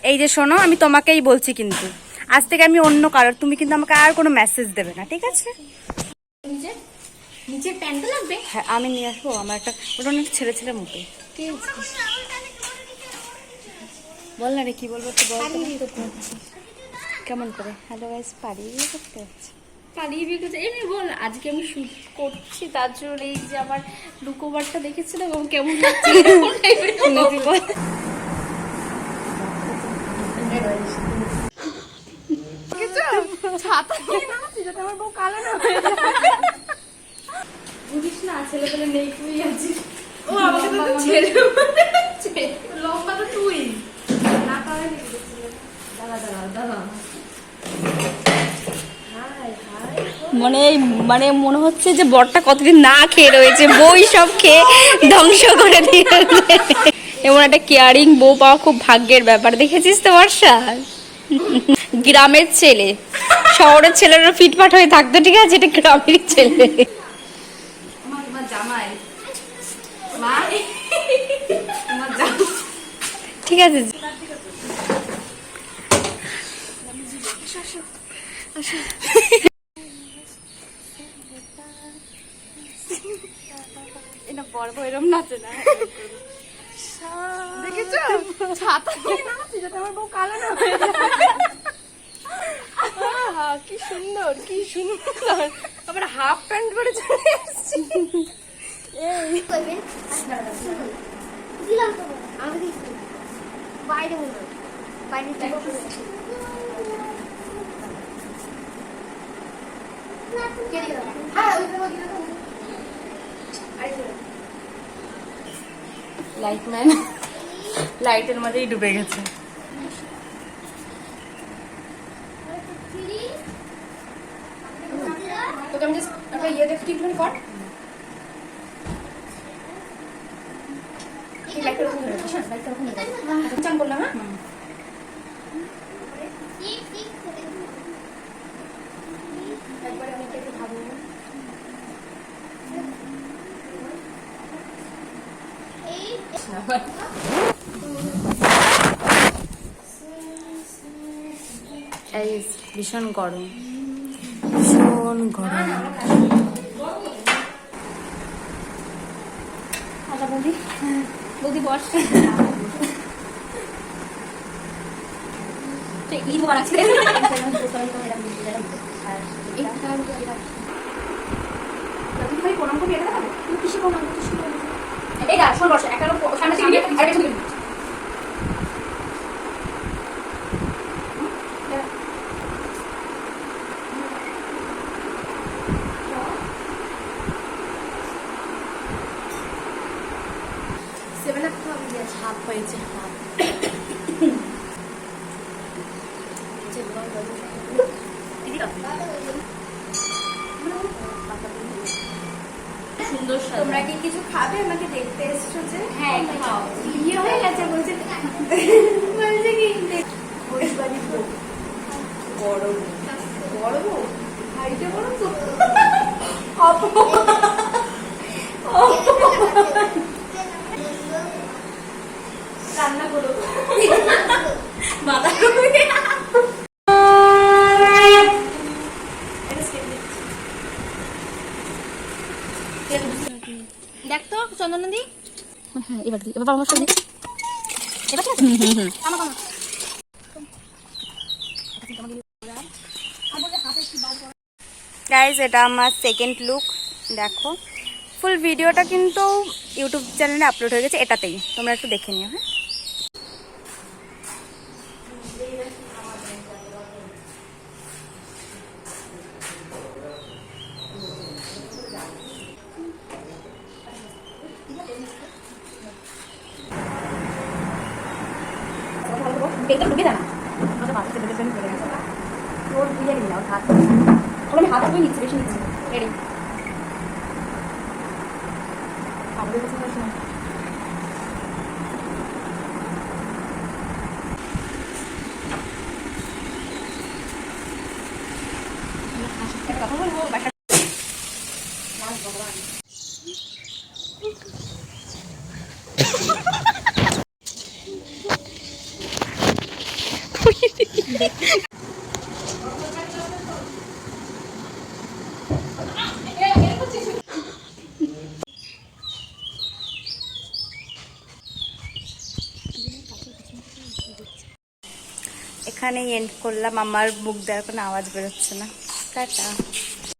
এই যে শোনো, আমি তোমাকেই বলছি, কিন্তু আজ থেকে আমি অন্য কারোর, তুমি কিন্তু আমাকে আর কোনো মেসেজ দেবে না, ঠিক আছে? নিচের প্যান্টটা লাগবে? হ্যাঁ, আমি নিয়ে আসবো। আমার একটা ওটা অনেক ছেলে ছেলে মুখে। বল না রে, কি বলবো তো বল। কেমন করে? হ্যালো গাইস, পারি করতে হচ্ছে। পালিয়ে বিয়ে করছে এমনি বল। আজকে আমি শুট করছি, তার জন্য এই যে আমার লুকোভারটা দেখেছিলাম এবং কেমন লাগছে নিজে বল। ছাতা নিয়ে নাচছি যাতে আমার বউ কালো না হয়ে যায়। বুঝিস না, ছেলে পেলে নেই, তুই আছিস। ও আমাকে তো ছেলে লম্বা তো তুই না পারে। দাদা দাদা দাদা মানে মানে মনে হচ্ছে যে বরটা কতদিন না খেয়ে রয়েছে, বই সব খেয়ে ধ্বংস করে দিয়েছে। এমন একটা কেয়ারিং বউ পাওয়া খুব ভাগ্যের ব্যাপার, দেখেছিস তো বর্ষা? গ্রামের ছেলে, শহরের ছেলেরা ফিটফাট হয়ে থাকতো, ঠিক আছে, এটা গ্রামের ছেলে। আমার জামাই মা আমার জামাই ঠিক আছে। এটা বলবো এরম নাচে না, দেখেছো? ছাতা নিয়ে নাচছি যাতে আমার বউ কালো না হয়ে যায়। কি সুন্দর, কি সুন্দর। আবার হাফ প্যান্ট পরে চলে এসেছি। এই করবেন দিলাম তো আমি বাইরে বলবো, বাইরে যাবো। কে দিল? হ্যাঁ ওই তো দিল তো। লাইটম্যান লাইটের মধ্যেই ডুবে গেছে। তোকে আমি জাস্ট একটা ইয়ে দেখি, একটুখানি কর। লাইটটা ওরকম হয়ে গেছে, লাইটটা ওরকম হয়ে গেছে। চান করলাম, হ্যাঁ? একবার আমি একটু ভাববো। এই ভীষণ গরম, ভীষণ গরম। আচ্ছা বৌদি, বৌদি বস। ঈদ বানাচ্ছি প্রণাম করবি, এটা দেখাবো। তুই কিসে প্রণাম করছিস? এই দা শোন বর্ষা, একটা সামনে থেকে আর পেছনে দিবি। হাফ হয়েছে, হাফ। সুন্দর। তোমরা কি কিছু খাবে? আমাকে দেখতে এসছো যে? হ্যাঁ, খাও। বিয়ে হয়ে গেছে বলছে, বলছে কি ঘোষবাড়ি বড় বড় বউ হাইটে বড় তো রান্না করো দেখ তো চন্দনদি। হ্যাঁ, এবার দি, এবার আমার সাথে গাইজ, এটা আমার সেকেন্ড লুক। দেখো, ফুল ভিডিওটা কিন্তু ইউটিউব চ্যানেলে আপলোড হয়ে গেছে, এটাতেই তোমরা একটু দেখে নিও। হ্যাঁ, এটা ঢুকে দাঁড়া তোর বুঝে নিবি না হাত আমি হাত ধুয়ে নিচ্ছি বেশি নিচ্ছি রেডি আমাদের কাছে কথা বলবো বাসা ভগবান এখানেই এন্ড করলাম, আমার মুখ দেওয়ার কোনো আওয়াজ বেরোচ্ছে না। টাটা।